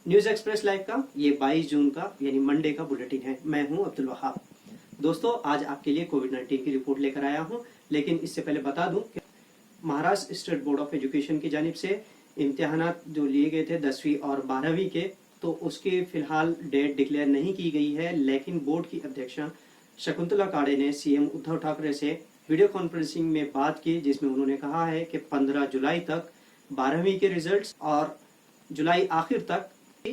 News express live का ये 22 जून का यानी मंडे का बुलेटिन है। मैं हूं अब्दुल वहाब। दोस्तों, आज आपके लिए कोविड-19 की रिपोर्ट लेकर आया हूं, लेकिन इससे पहले बता दूं कि Maharashtra state board of education की जानिब से इम्तिहानात जो लिए गए थे 10वीं और 12वीं के, तो उसकी फिलहाल डेट डिक्लेयर नहीं की गई है। लेकिन बोर्ड की अध्यक्षा शकुंतला काड़े ने सीएम उद्धव ठाकरे से वीडियो कॉन्फ्रेंसिंग में बात की, जिसमें उन्होंने कहा है कि 15 जुलाई तक 12वीं के रिजल्ट्स और जुलाई आखिर तक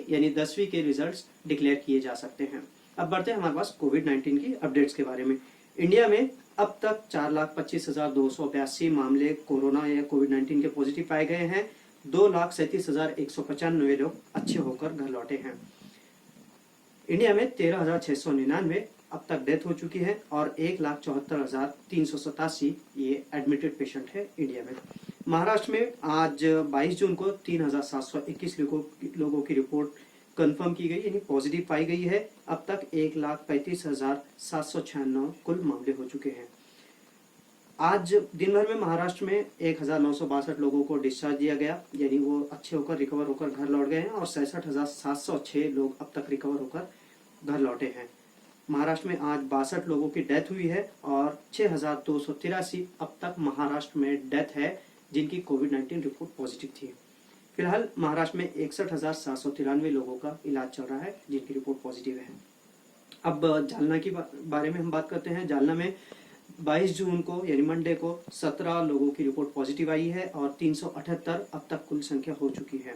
यानी 10वीं के रिजल्ट्स डिक्लेयर किए जा सकते हैं। अब बढ़ते हैं हमारे पास कोविड-19 की अपडेट्स के बारे में। इंडिया में अब तक 4,25,282 मामले कोरोना या कोविड-19 के पॉजिटिव पाए गए हैं। 2,37,195 लोग अच्छे होकर घर लौटे हैं। इंडिया में 13,699 अब तक डेथ हो चुकी है और 1,74,387 ये एडमिटेड पेशेंट है इंडिया में। महाराष्ट्र में आज 22 जून को 3,721 लोगों की रिपोर्ट कंफर्म की गई यानी पॉजिटिव पाई गई है। अब तक 1,35,796 कुल मामले हो चुके हैं। आज दिन भर में महाराष्ट्र में 1,962 लोगों को डिस्चार्ज दिया गया यानी वो अच्छे होकर रिकवर होकर घर लौट गए हैं और 66,706 लोग अब तक रिकवर होकर घर लौटे हैं। महाराष्ट्र में आज 62 लोगों की डेथ हुई है और 6,283 अब तक महाराष्ट्र में डेथ है जिनकी कोविड-19 रिपोर्ट पॉजिटिव थी। फिलहाल महाराष्ट्र में 61,793 लोगों का इलाज चल रहा है जिनकी रिपोर्ट पॉजिटिव है। अब जालना की बारे में हम बात करते हैं। जालना में 22 जून को यानी मंडे को 17 लोगों की रिपोर्ट पॉजिटिव आई है और 378 अब तक कुल संख्या हो चुकी है।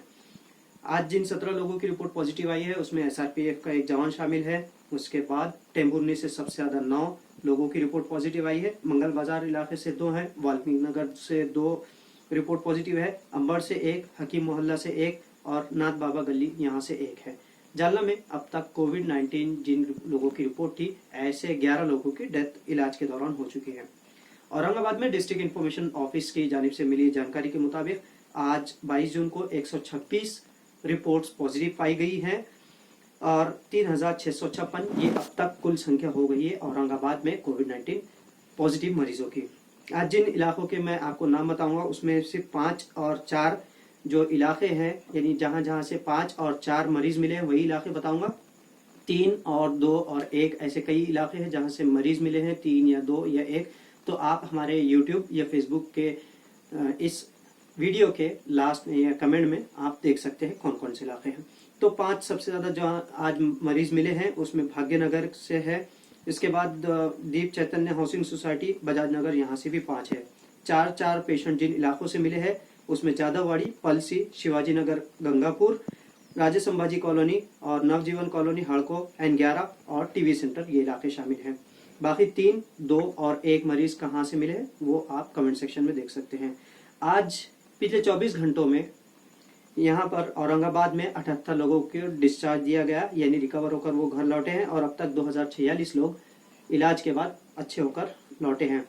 आज जिन 17 लोगों की रिपोर्ट पॉजिटिव आई है उसमें एसआरपीएफ का एक जवान शामिल है। उसके बाद टेम्बुर्नी से सबसे ज्यादा 9 लोगों की रिपोर्ट पॉजिटिव आई है। मंगल बाजार इलाके से 2 है, वाल्मीकि नगर से 2 रिपोर्ट पॉजिटिव है, अंबर से 1, हकीम मोहल्ला से 1 और नाथ बाबा गली यहाँ से 1 है। जालना में अब तक कोविड-19 जिन लोगों की रिपोर्ट थी ऐसे 11 लोगों की डेथ इलाज के दौरान हो चुकी है। औरंगाबाद में डिस्ट्रिक्ट इंफॉर्मेशन ऑफिस की जानिब से मिली जानकारी के मुताबिक आज 22 जून को 126 रिपोर्ट्स पॉजिटिव पाई गई हैं और 3,656 ये अब तक कुल संख्या हो गई है औरंगाबाद में कोविड-19 पॉजिटिव मरीजों की। आज जिन इलाकों के मैं आपको नाम बताऊंगा उसमें सिर्फ 5 और 4 जो इलाके हैं यानी जहां जहां से 5 और 4 मरीज मिले हैं वही इलाके बताऊंगा। 3 और 2 और 1 ऐसे कई इलाके हैं जहां से मरीज मिले हैं 3 या 2 या 1। तो आप हमारे यूट्यूब या फेसबुक के इस वीडियो के लास्ट में या कमेंट में आप देख सकते हैं कौन कौन से इलाके हैं। तो 5 सबसे ज्यादा जो आज मरीज मिले हैं उसमें भाग्यनगर से है। इसके बाद दीप चैतन्य हाउसिंग सोसाइटी बजाज नगर यहाँ से भी 5 है। 4 पेशेंट जिन इलाकों से मिले हैं उसमें जादववाड़ी, पलसी, शिवाजी नगर, गंगापुर, राजे संभाजी कॉलोनी और नवजीवन कॉलोनी, हड़को, N11 और टीवी सेंटर ये इलाके शामिल हैं। बाकी 3, 2 और 1 मरीज कहाँ से मिले हैं वो आप कमेंट सेक्शन में देख सकते हैं। आज पिछले 24 घंटों में यहाँ पर औरंगाबाद में 78 लोगों को डिस्चार्ज दिया गया यानी रिकवर होकर वो घर लौटे हैं और अब तक 2,046 लोग इलाज के बाद अच्छे होकर लौटे हैं।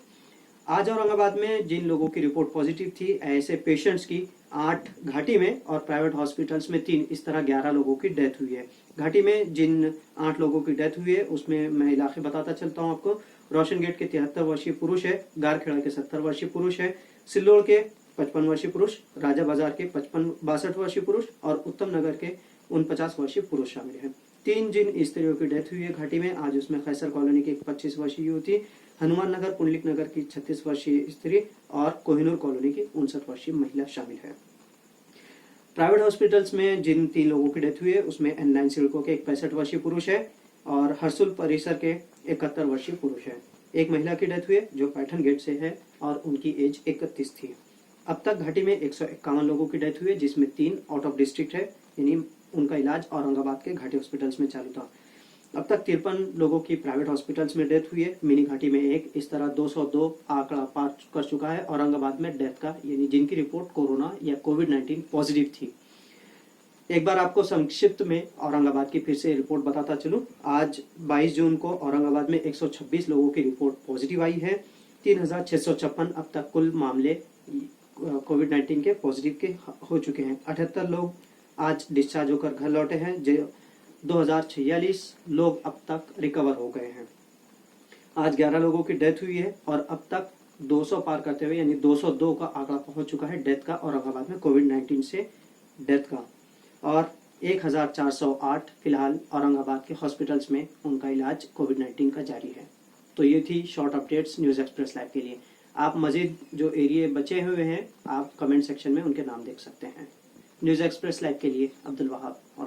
आज औरंगाबाद में जिन लोगों की रिपोर्ट पॉजिटिव थी ऐसे पेशेंट्स की 8 घाटी में और प्राइवेट हॉस्पिटल्स में 3, इस तरह 11 लोगों की डेथ हुई है। घाटी में जिन 8 लोगों की डेथ हुई है उसमें मैं इलाके बताता चलता हूँ आपको। रोशन गेट के 73 वर्षीय पुरुष है, गारखेड़ा के 70 वर्षीय पुरुष है, सिल्लोड़ के 55 वर्षीय पुरुष, राजा बाजार के 62 वर्षीय पुरुष और उत्तम नगर के 49 वर्षीय पुरुष शामिल हैं। 3 जिन स्त्रियों की डेथ हुई है घाटी में आज उसमें खैसर कॉलोनी की 25 वर्षीय युवती, हनुमान नगर पुंडलिक नगर की 36 वर्षीय स्त्री और कोहिनूर कॉलोनी की 59 वर्षीय महिला शामिल है। प्राइवेट हॉस्पिटल्स में जिन 3 लोगों की डेथ हुई है उसमें N9 सिडको के 65 वर्षीय पुरुष है और हरसुल परिसर के 71 वर्षीय पुरुष है। एक महिला की डेथ हुई है जो पैठन गेट से है और उनकी एज 31 थी। अब तक घाटी में 151 लोगों की डेथ हुई है जिसमें 3 आउट ऑफ डिस्ट्रिक्ट है यानी उनका इलाज औरंगाबाद के घाटी हॉस्पिटल्स में चालू था। अब तक 53 लोगों की प्राइवेट हॉस्पिटल्स में डेथ हुई है, मिनी घाटी में 1, इस तरह 202 आंकड़ा पार कर चुका है औरंगाबाद में डेथ का यानी जिनकी रिपोर्ट कोरोना या कोविड-19 पॉजिटिव थी। एक बार आपको संक्षिप्त में औरंगाबाद की फिर से रिपोर्ट बताता चलूं। आज 22 जून को औरंगाबाद में 126 लोगों की रिपोर्ट पॉजिटिव आई है। 3,656 अब तक कुल मामले कोविड-19 के पॉजिटिव के हो चुके हैं। 78 लोग आज डिस्चार्ज होकर घर लौटे हैं। 2,046 लोग अब तक रिकवर हो गए हैं। आज 11 लोगों की डेथ हुई है और अब तक 200 पार करते हुए यानी 202 का आंकड़ा पहुंच चुका है डेथ का औरंगाबाद में कोविड-19 से डेथ का। और 1408 फिलहाल औरंगाबाद के हॉस्पिटल्स में उनका इलाज कोविड-19 का जारी है। तो ये थी short updates news express live के लिए। आप मजीद जो एरिया बचे हुए हैं आप कमेंट सेक्शन में उनके नाम देख सकते हैं। न्यूज़ एक्सप्रेस लाइव के लिए अब्दुल वहाब और